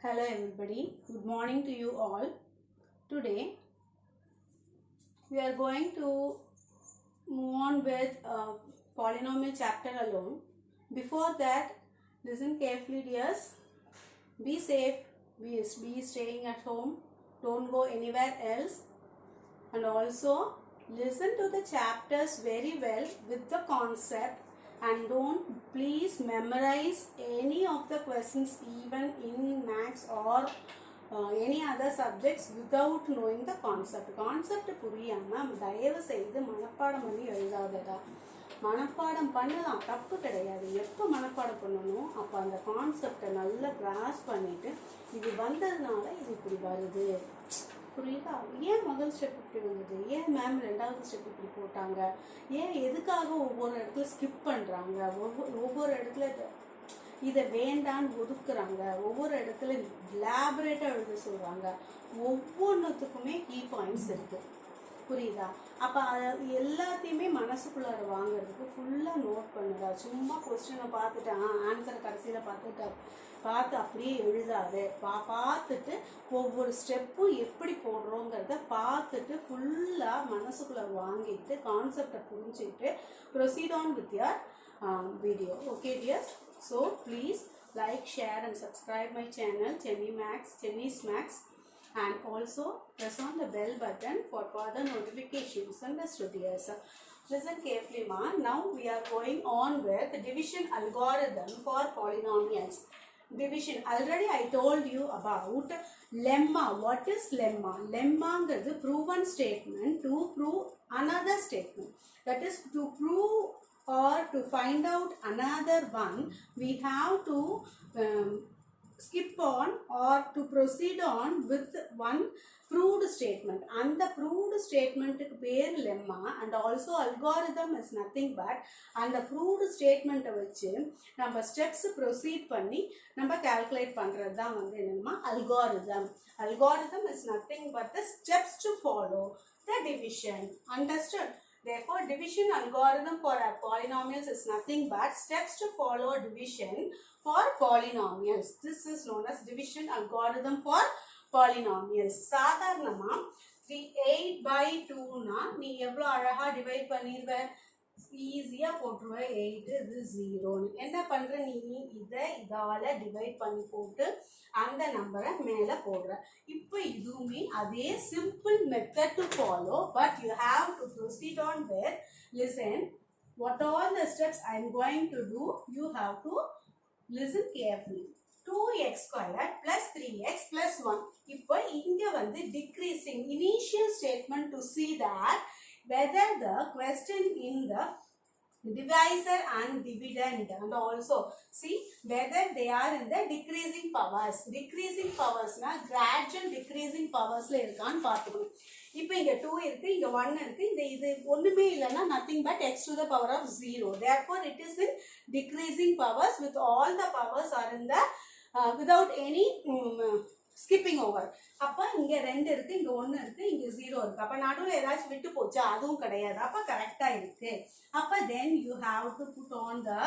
Hello everybody, good morning to you all. Today we are going to move on with polynomial chapter alone. Before that, listen carefully dears. Be safe, be staying at home, don't go anywhere else, and also listen to the chapters very well with the concept, and don't please memorize any of the questions even in maths or any other subjects without knowing the concept. Concept புரியாம தயவு செய்து மனப்பாடம் பண்ணி எழுதாதடா. மனப்பாடம் பண்ணலாம், தப்பு கிடையாது. எப்போ மனப்பாடம் பண்ணணும், அப்போ அந்த கான்செப்டை நல்லா கிராஸ் பண்ணிட்டு இது வந்ததுனால இது இப்படி வருது, புரியுதா? ஏன் முதல் ஸ்டெப் இப்படி வந்தது, ஏன் மேம் ரெண்டாவது ஸ்டெப் இப்படி போட்டாங்க, ஏன் எதுக்காக ஒவ்வொரு இடத்துல ஸ்கிப் பண்ணுறாங்க, ஒவ்வொரு இடத்துல இதை வேண்டான்னு ஒதுக்குறாங்க, ஒவ்வொரு இடத்துல லேபரேட்டாக எழுத சொல்கிறாங்க. ஒவ்வொன்றுத்துக்குமே கீ பாயிண்ட்ஸ் இருக்குது, புரியுதா? அப்போ எல்லாத்தையுமே மனசுக்குள்ளார வாங்கிறதுக்கு ஃபுல்லாக நோட் பண்ணுறா. சும்மா கொஸ்டினை பார்த்துட்டு ஆன்சரை கடைசியில் பார்த்து அப்படியே எழுதாது. பார்த்துட்டு ஒவ்வொரு ஸ்டெப்பும் எப்படி போடுறோங்கிறத பார்த்துட்டு ஃபுல்லாக மனசுக்குள்ளே வாங்கிட்டு கான்செப்டை புரிஞ்சுக்கிட்டு proceed on with your video. Okay dears, so please like, share and subscribe my channel Chenny's Max, and also press on the bell button for further notifications. Understood dears? Listen carefully ma. Now we are going on with division algorithm for polynomials. Division, already I told you about lemma. What is lemma? Lemma is a proven statement to prove another statement. That is, to prove or to find out another one, we have to skip on or to proceed on with one proved statement. And the proved statement is pair lemma, and also algorithm is nothing but and the proved statement வச்சு நம்ம steps proceed பண்ணி நம்ம calculate பண்றது தான் வந்து என்னன்னா algorithm. Algorithm is nothing but the steps to follow the division. Understood? Therefore, division algorithm for polynomials is nothing but steps to follow division for polynomials. This is known as division algorithm for polynomials. சாதாரணமா 8/2 னா நீ எவ்வளவு அழகா divide பண்ணிடுவ, ஈஸியா போட்டுருவ. 8 இது 0. என்ன பண்ற, நீ இதால டிவைட் பண்ணி போட்டு அந்த நம்பரை மேல போடுற. இப்போ இதுவுமே அதே simple method to follow, but you have to proceed on with listen what all the steps I am going to do. You have to listen carefully. 2x squared plus 3x plus 1. இப்போ இங்க வந்து decreasing initial statement to see that whether the question in the divisor and dividend, and also see whether they are in the decreasing powers. Decreasing powers na gradual decreasing powers la irukanu paathukom. இப்போ இங்க 2 இருக்கு, இங்க 1 இருக்கு, இது ஒண்ணுமே இல்லனா nothing but x to the power of 0. Therefore it is in decreasing powers with all the powers are in the without any skipping over. அப்ப இங்க 2 இருக்கு, இங்க 1 இருக்கு, இங்க 0 இருக்கு. அப்ப நடுவுல ஏதாச்சும் விட்டு போச்சா, அதுவும் கிடையாது. அப்ப கரெக்ட்டா இருக்கு. அப்ப then you have to put on the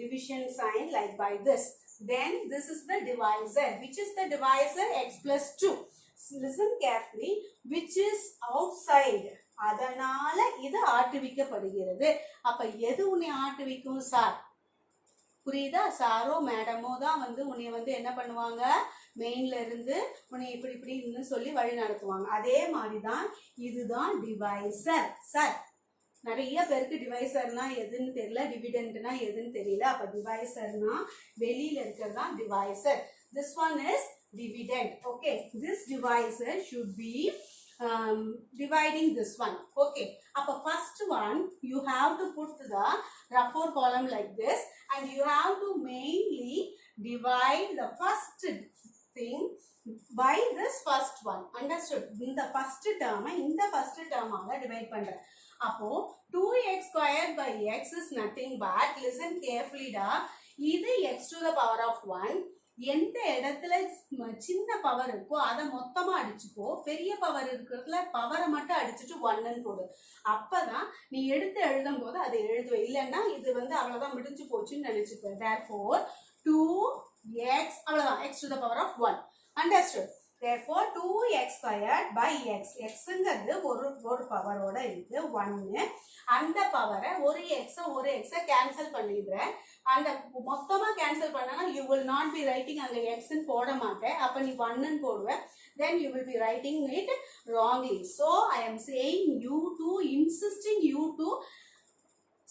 division sign like by this. Then this is the divisor. Which is the divisor? X plus 2. Listen carefully. Which is outside. அதனால இது ஆட்டுவிக்கப்படுகிறது. அப்ப எது உன்னை ஆட்டுவிக்கும் சார்? புரியுதா? சாரோ மேடமோ தான் வந்து உன்னை வந்து என்ன பண்ணுவாங்க, மெயின்ல இருந்து உன்னை இப்படின்னு சொல்லி வழி நடத்துவாங்க. அதே மாதிரி தான் இதுதான் டிவைசர். சார் நிறைய பேருக்கு டிவைசர்னா எதுன்னு தெரியல, டிவிடெண்ட்னா எதுன்னு தெரியல. அப்ப டிவைசர்னா வெளியில இருக்கிறது தான் divisor. This one is dividend. Okay, this divisor should be dividing this one. Okay, அப்ப first one you have to put the rougher column like this, and you have to mainly divide the first thing by this first one. Understood? இந்த first term இந்த first term ஆல divide பண்றேன். அப்போ 2x squared by x is nothing but, listen carefully da, இது x to the power of 1. எந்த இடத்துல சின்ன power இருக்கோ அதை மொத்தமா அடிச்சுக்கோ, பெரிய பவர் இருக்கிறதுல பவரை மட்டும் அடிச்சுட்டு 1ன்னு போடு. அப்பதான் நீ எடுத்து எழுதும் போது அதை எழுதுவே, இல்லைன்னா இது வந்து அவ்வளவுதான் முடிஞ்சு போச்சுன்னு நினைச்சுப்ப. Therefore 2 x அவ்வளவுதான் x to the power of 1. Understood? Therefore 2x squared by x. xங்கிறது ஒரு பவரோட இருக்கு 1. அந்த பவரை ஒரு x கேன்சல் பண்ணிடுறேன். அந்த மொத்தமா கேன்சல் பண்ணனா you will not be writing அங்க x ன்னு போட மாட்டேன். அப்ப நீ 1 ன்னு போடுவ. Then you will be writing it wrongly. So I am saying you to insisting you to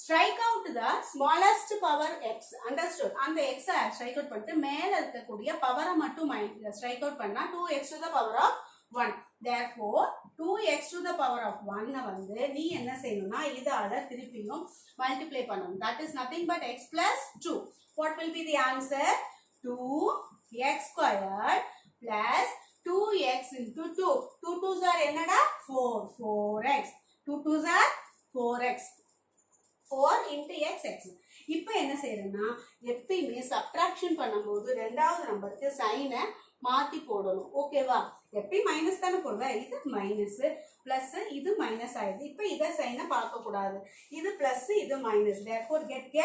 strike out the smallest power x. Understood? அந்த x strike out பண்ணிட்டு மேல இருக்கக்கூடிய பவரை மட்டும் strike out பண்ணா 2x to the power of 1. Therefore 2x to the power of 1 வந்து நீ என்ன செய்யணும்னா இதால திருப்பியும் multiply பண்ணணும். That is nothing but x plus 2. What will be the answer? 2x squared plus 2x into 2. 2 2s are என்னடா 4x. 2 2s are 4x. 4 into x. இப்போ என்ன செய்யறேன்னா எப்பயுமே சப்ட்ராக்ஷன் பண்ணும்போது ரெண்டாவது நம்பருக்கு சைனை மாத்தி போடணும். ஓகேவா? எப்பயும் மைனஸ் தானே போடுவேன். இது மைனஸ் பிளஸ் இது மைனஸ் ஆயிடுது. இப்போ இதை சைனை பார்க்க கூடாது. இது பிளஸ் இது minus. therefore get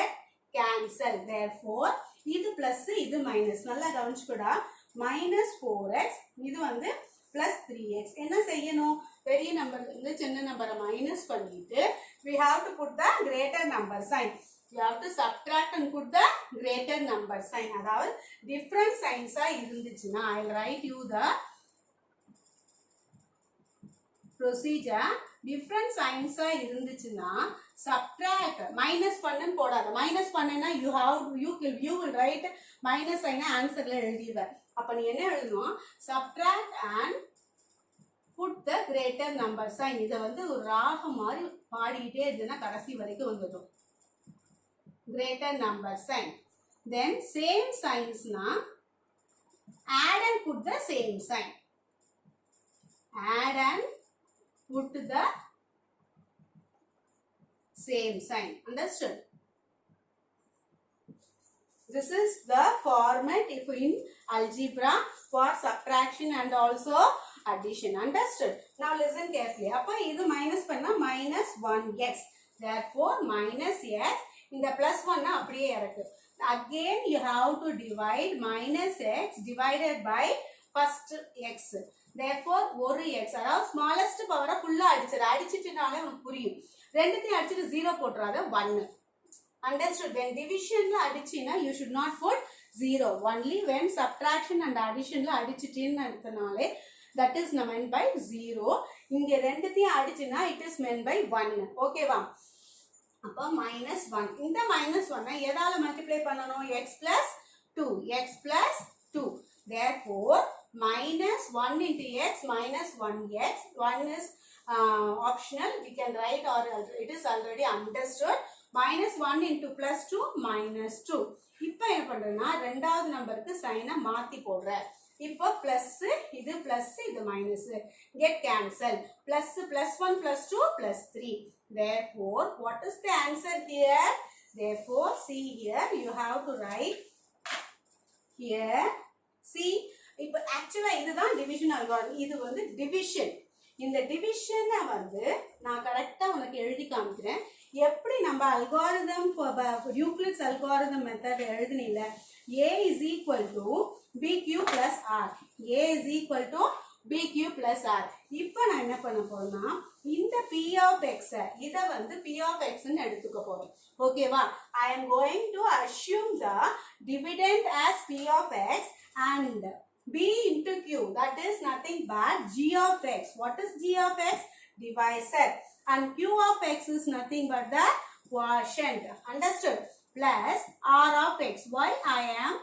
cancel. therefore இது பிளஸ் இது மைனஸ். நல்லா கவனிச்சுக்கூடா. minus 4x இது வந்து plus 3x. என்ன செய்யணும்? பெரிய நம்பர் வந்து சின்ன நம்பரை மைனஸ் பண்ணிட்டு we have to put the greater number sign. You have to subtract and put the greater number sign. அதாவது different signs இருந்துச்சுன்னா I will write you the procedure. Different signs இருந்துச்சுன்னா subtract minus பண்ணுன்னு போடாத. minus பண்ணுனா you will write minus sign ஆன்சர்ல எழுதிடுவ. அப்ப நீ என்ன எழுதணும்? subtract and put the greater number sign. இதை வந்து ஒரு ராகம் மாதிரி பாடிக்கிட்டே இருந்ததுன்னா கடைசி வரைக்கும் வந்துடும். greater number sign. Then same signs na add and put the same sign. Add and put the same sign. Understood? This is the format if in algebra for subtraction and also addition. Understood? Now listen carefully. அப்ப இது minus பண்ணா minus 1x. Therefore minus x. இந்த plus 1 அப்படியே இருக்கு. Again you have to divide minus x divided by first x. Therefore ஒரு x அதாவது smallest power ஃபுல்லா அடிச்சிட்டுனாலே உங்களுக்கு புரியும். ரெண்டுத்தையும் அடிச்சிட்டு 0 போட்டுறாத 1. Understood? When division la adichina you should not put 0. Only when subtraction and addition la adichitinu eduthanale that is meant by 0. இங்க ரெண்டுத்தையும் அடிச்சினா it is meant by 1. Okay va? அப்ப minus 1. இந்த minus 1 எதால multiply பண்ணனும்? x plus 2. x plus 2. Therefore minus 1 into x minus 1x. 1 is optional. We can write or it is already understood. minus 1 into plus 2 minus 2. இப்போ என்ன பண்றேன்னா ரெண்டாவது நம்பருக்கு சைனை மாத்தி போடுறேன். இப்போ பிளஸ் இது பிளஸ் இது minus. get cancel. plus plus 1 plus 2 plus 3. Therefore what is the answer here? Therefore see here you have to write here. See இப்போ ஆக்சுவலா இதுதான் டிவிஷன் அல்காரிதம். இது வந்து டிவிஷன். இந்த டிவிஷனை வந்து நான் கரெக்டா உனக்கு எழுதி காமிக்கிறேன். எப்படி நம்ம அல்காரிதம் யூக்ளிட்ஸ் அல்காரிதம் மெத்தட் எழுதுனீல a is equal to bq plus r. a is equal to bq plus r. இப்போ நான் என்ன பண்ண போறேன்னா இந்த p of x இதை வந்து p of x ன்னு எடுத்துக்க போறோம். ஓகேவா? I am going to assume the dividend as p of x and b into q, that is nothing but g of x. What is g of x? Divisor. And q of x is nothing but the quotient. Understood? Plus r of x. Why I am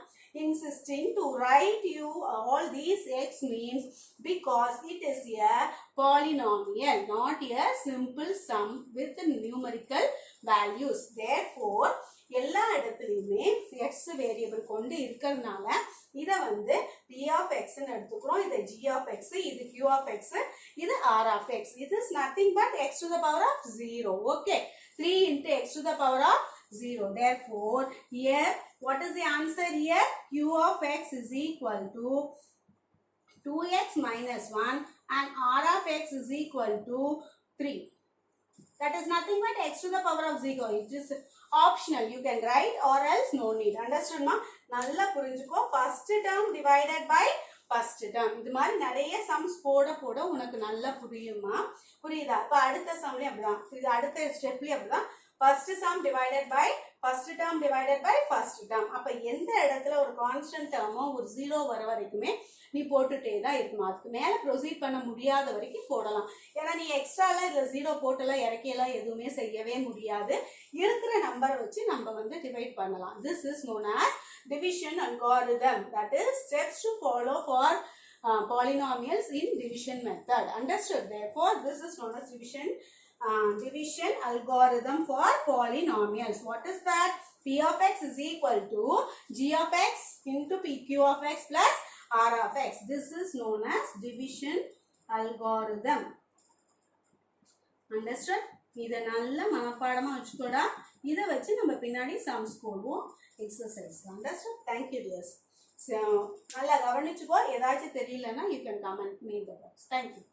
insisting to write you all these x means because it is a polynomial, not a simple sum with numerical values. Therefore எல்லா இடத்துலயுமே x variable கொண்டு இருக்கிறதுனால இத வந்து p of x ன்னு எடுத்துக்கிறோம். இது g of x, இது q of x, இது r of x. It is nothing but x to the power of 0. Okay, 3 into x to the power of 0. Therefore here what is the answer here? q of x is equal to 2x minus 1 and r of x is equal to 3. That is nothing but x to the power of 0. It is optional. You can write or else no need. Understood ma? நல்லா புரிஞ்சுக்கோ. First term divided by first term. இது மாதிரி நிறைய sums போட போட உனக்கு நல்லா புரியுமா? புரியுதா? இப்போ அடுத்த சம்லயும் அப்படிதான், இது அடுத்த ஸ்டெப்லயும் அப்படிதான். First sum divided by first term divided by first term. அப்போ எந்த இடத்துல ஒரு கான்ஸ்டன்ட் டேர்மோ ஒரு ஜீரோ வர வரைக்குமே நீ போட்டுட்டே தான் இருக்கணும். அதுக்கு மேலே ப்ரொசீட் பண்ண முடியாத வரைக்கும் போடலாம். ஏன்னா நீ எக்ஸ்ட்ராலாம் இதில் ஜீரோ போட்டெல்லாம் இறக்கியெல்லாம் எதுவுமே செய்யவே முடியாது. இருக்கிற நம்பரை வச்சு நம்ம வந்து டிவைட் பண்ணலாம். This is known as division algorithm. That is steps to follow for polynomials in division method. Understood? Therefore, this is known as division algorithm for polynomials. What is that? P of x is equal to g of x into pq of x plus r of x. This is known as division algorithm. Understood? இதை நல்ல மனப்பாடமா வச்சுக்கோடா. இதை வச்சு நம்ம பின்னாடி sums போடுவோம் exercise. Understood? Thank you dears. நல்லா கவனிச்சுக்கோ. ஏதாச்சும் தெரியலன்னா you can comment me in the box. Thank you.